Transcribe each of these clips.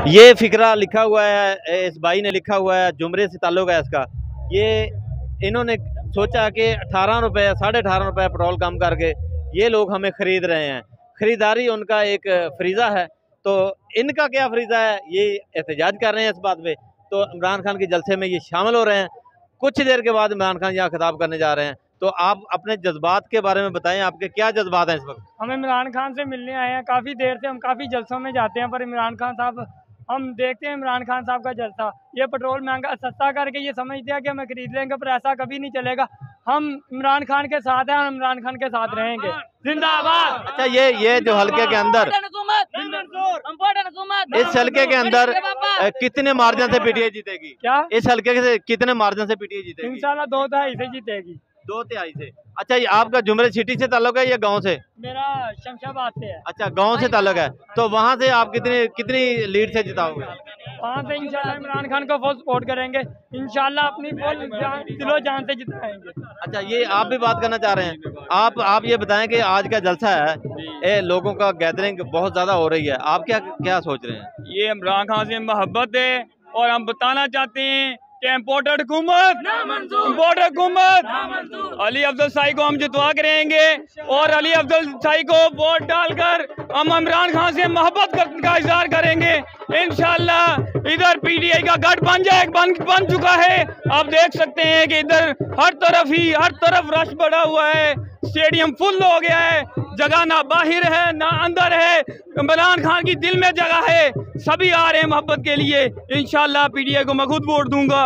ये फिक्रा लिखा हुआ है, इस भाई ने लिखा हुआ है, जुमरे से ताल्लुक है इसका। ये इन्होंने सोचा कि 18 रुपये 18.5 रुपये पेट्रोल कम करके ये लोग हमें ख़रीद रहे हैं। ख़रीदारी उनका एक फरीज़ा है, तो इनका क्या फरीज़ा है ये एहतजाज कर रहे हैं इस बात पे। तो इमरान खान के जलसे में ये शामिल हो रहे हैं। कुछ देर के बाद इमरान खान यहाँ खिताब करने जा रहे हैं। तो आप अपने जज्बात के बारे में बताएं, आपके क्या जज्बात हैं इस वक्त? हम इमरान खान से मिलने आए हैं, काफ़ी देर से हम काफ़ी जलसों में जाते हैं, पर इमरान खान साहब, हम देखते हैं इमरान खान साहब का जलसा। ये पेट्रोल महंगा सस्ता करके ये समझते हैं कि हमें खरीद लेंगे, पर ऐसा कभी नहीं चलेगा। हम इमरान खान के साथ हैं, हम इमरान खान के साथ रहेंगे। जिंदाबाद। अच्छा, ये जो हल्के के अंदर, इस हल्के के अंदर कितने मार्जिन से पीटीआई जीतेगी? क्या इस हल्के से कितने मार्जिन से पीटीआई जीतेगी? इंशाल्लाह 2-2.5 से जीतेगी। 2-3 से। अच्छा, ये आपका जुमरे सिटी से ताल्लुक है या गांव से? मेरा शमशाबाद से है। अच्छा, गांव से ताल्लुक है। तो वहां से आप कितनी लीड से जिताओगे? वहाँ से इंशाल्लाह इमरान खान को फुल सपोर्ट करेंगे, इंशाल्लाह अपनी फुल दिलो जान से जिताएंगे। अच्छा, ये आप भी बात करना चाह रहे हैं। आप ये बताएं कि आज का जलसा है, लोगों का गैदरिंग बहुत ज्यादा हो रही है, आप क्या सोच रहे हैं? ये इमरान खान से मोहब्बत है और हम बताना चाहते हैं कि इम्पोर्टेड हुकूमत, अली अफजल शाही को हम जितवा के रहेंगे और अली अफजल शाही को वोट डालकर हम इमरान खान से मोहब्बत का इजहार करेंगे। इंशाल्लाह इधर पीटीआई का गढ़ बन चुका है। आप देख सकते हैं कि इधर हर तरफ रश बढ़ा हुआ है, स्टेडियम फुल हो गया है, जगह ना बाहर है ना अंदर है। इमरान खान की दिल में जगह है, सभी आ रहे हैं मोहब्बत के लिए। इंशाल्लाह पीटीआई को मैं खुद वोट दूंगा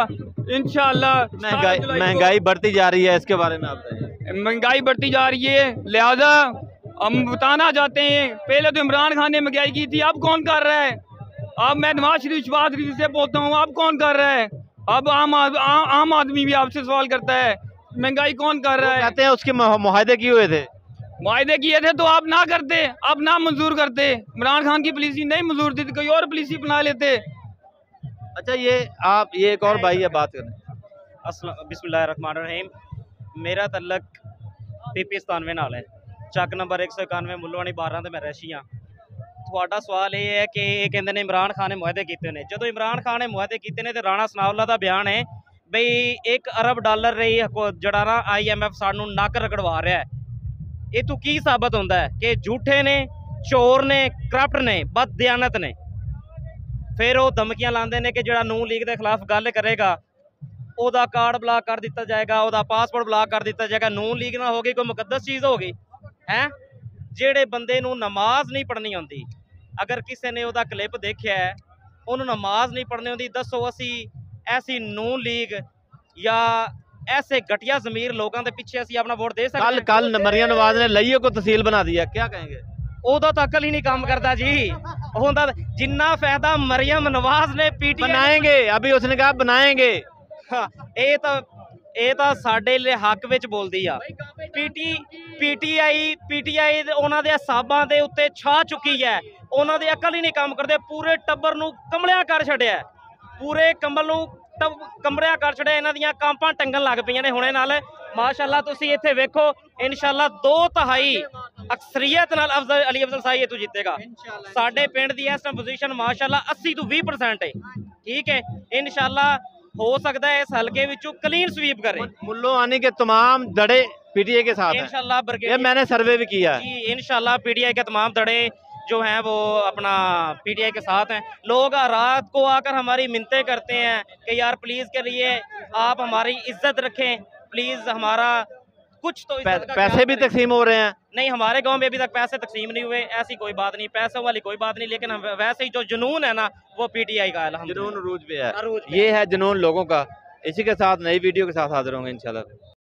इंशाल्लाह। महंगाई बढ़ती जा रही है, इसके बारे में आप बताइए। महंगाई बढ़ती जा रही है, लिहाजा हम बताना चाहते हैं, पहले तो इमरान खान ने महंगाई की थी, अब कौन कर रहा है? अब मैं नवाज शरीफ से बोलता हूँ, अब कौन कर रहा है? अब आम आदमी भी आपसे सवाल करता है, महंगाई कौन कर रहा है? कहते हैं उसके मुआहदे किए हुए थे। मुआहदे किए थे तो आप ना करते, आप ना मंजूर करते। इमरान खान की पॉलिसी नहीं मंजूर थी तो कोई और पॉलिसी बना लेते। अच्छा, ये एक और भाई है, बात करें। बिस्मिल्लाहिर्रहमानिर्रहीम। मेरा तल्लक PP 97 नाल है, ਚੱਕ नंबर 191 मुल्लोवानी 12 ਤੇ मैं रैशी हाँ। ਤੁਹਾਡਾ ਸਵਾਲ ਇਹ ਹੈ ਕਿ ਇਹ ਕਹਿੰਦੇ ਨੇ ਇਮਰਾਨ ਖਾਨ ਨੇ ਮੁਆਹਦੇ ਕੀਤੇ ਨੇ। ਜਦੋਂ ਇਮਰਾਨ ਖਾਨ ਨੇ ਮੁਆਹਦੇ ਕੀਤੇ ਨੇ ਤੇ ਰਾਣਾ ਸਨਾਉल्ला ਦਾ ਬਿਆਨ ਹੈ ਬਈ $1 ਅਰਬ ਰਹੀ ਜਿਹੜਾ ਨਾ IMF ਸਾਨੂੰ ਨੱਕ ਰਗੜਵਾ ਰਿਹਾ ਹੈ। ਇਹ ਤੋਂ ਕੀ ਸਾਬਤ ਹੁੰਦਾ ਹੈ ਕਿ ਝੂਠੇ ਨੇ, ਚੋਰ ਨੇ, ਕਰਪਟ ਨੇ, ਬਦਦਿਆਨਤ ਨੇ। ਫਿਰ ਉਹ ਧਮਕੀਆਂ ਲਾਉਂਦੇ ਨੇ ਕਿ ਜਿਹੜਾ ਨੂਨ ਲੀਗ ਦੇ ਖਿਲਾਫ ਗੱਲ ਕਰੇਗਾ ਉਹਦਾ ਕਾਰਡ ਬਲਾਕ ਕਰ ਦਿੱਤਾ ਜਾਏਗਾ, ਉਹਦਾ ਪਾਸਪੋਰਟ ਬਲਾਕ ਕਰ ਦਿੱਤਾ ਜਾਏਗਾ। ਨੂਨ ਲੀਗ ਨਾ ਹੋਗੀ ਕੋਈ ਮੁਕੱਦਸ ਚੀਜ਼ ਹੋਗੀ ਹੈ? ਜਿਹੜੇ ਬੰਦੇ ਨੂੰ ਨਮਾਜ਼ ਨਹੀਂ ਪੜ੍ਹਨੀ ਆਉਂਦੀ, ਅਗਰ ਕਿਸੇ ਨੇ ਉਹਦਾ ਕਲਿੱਪ ਦੇਖਿਆ ਹੈ, ਉਹਨੂੰ ਨਮਾਜ਼ ਨਹੀਂ ਪੜ੍ਹਨੀ ਆਉਂਦੀ, ਦੱਸੋ ਅਸੀਂ ਐਸੀ ਨੂਨ ਲੀਗ ਜਾਂ ऐसे घटिया ज़मीर लोगों के पीछे ਅਸੀਂ अपना वोट दे सकते हैं? कल मरियम नवाज ने लइयो को तहसील बना दिया, क्या कहेंगे? ਉਹਦਾ ਤਾਂ ਅਕਲ ही नहीं काम करता जी। ਹੁੰਦਾ जिन्ना फायदा मरियम नवाज ने PTI बनाएंगे, अभी उसने कहा बनाएंगे। ਇਹ ਤਾਂ ਸਾਡੇ ਲਈ ਹੱਕ ਵਿੱਚ ਬੋਲਦੀ ਆ। PTI ਉਹਨਾਂ ਦੇ ਹਿਸਾਬਾਂ ਦੇ ਉੱਤੇ ਛਾ ਚੁੱਕੀ ਹੈ। ਉਹਨਾਂ ਦੇ ਅਕਲ ਹੀ ਨਹੀਂ ਕੰਮ ਕਰਦੇ, ਪੂਰੇ ਟੱਬਰ ਨੂੰ ਕਮਲਿਆ ਕਰ ਛੱਡਿਆ, ਪੂਰੇ ਕੰਬਲ ਨੂੰ ਕਮਰਿਆ ਕਰ ਛੱਡਿਆ। ਇਹਨਾਂ ਦੀਆਂ ਕਾਂਪਾਂ ਟੰਗਣ ਲੱਗ ਪਈਆਂ ਨੇ ਹੁਣੇ ਨਾਲ। ਮਾਸ਼ਾਅੱਲਾ ਤੁਸੀਂ ਇੱਥੇ ਵੇਖੋ, ਇਨਸ਼ਾਅੱਲਾ 2/3 ਅਕਸਰੀਅਤ ਨਾਲ ਅਲੀ ਅਫਜ਼ਲ शाही ਇੱਥੋਂ ਜਿੱਤੇਗਾ। ਸਾਡੇ ਪਿੰਡ ਦੀ ਇਸ ਟਾਈਮ ਪੋਜੀਸ਼ਨ ਮਾਸ਼ਾਅੱਲਾ 80 ਤੋਂ 20% ਹੈ। ठीक है, इनशाला हो सकता है इस हल्के विचों क्लीन स्वीप करे। मुल्लो आने के तमाम दड़े PTI के साथ इंशाल्लाह। ये मैंने सर्वे भी किया जी, इंशाल्लाह PTI के तमाम दड़े जो हैं वो अपना PTI के साथ हैं। लोग रात को आकर हमारी मिन्नतें करते हैं कि यार प्लीज़ के लिए आप हमारी इज्जत रखें, प्लीज़ हमारा कुछ तो पैसे भी तकसीम हो रहे हैं। नहीं, हमारे गांव में अभी तक पैसे तकसीम नहीं हुए, ऐसी कोई बात नहीं, पैसों वाली कोई बात नहीं। लेकिन वैसे ही जो जुनून है ना वो PTI का है, जुनून अरूज पे है। ये है जुनून लोगों का। इसी के साथ नई वीडियो के साथ हाजिर होंगे इंशाल्लाह।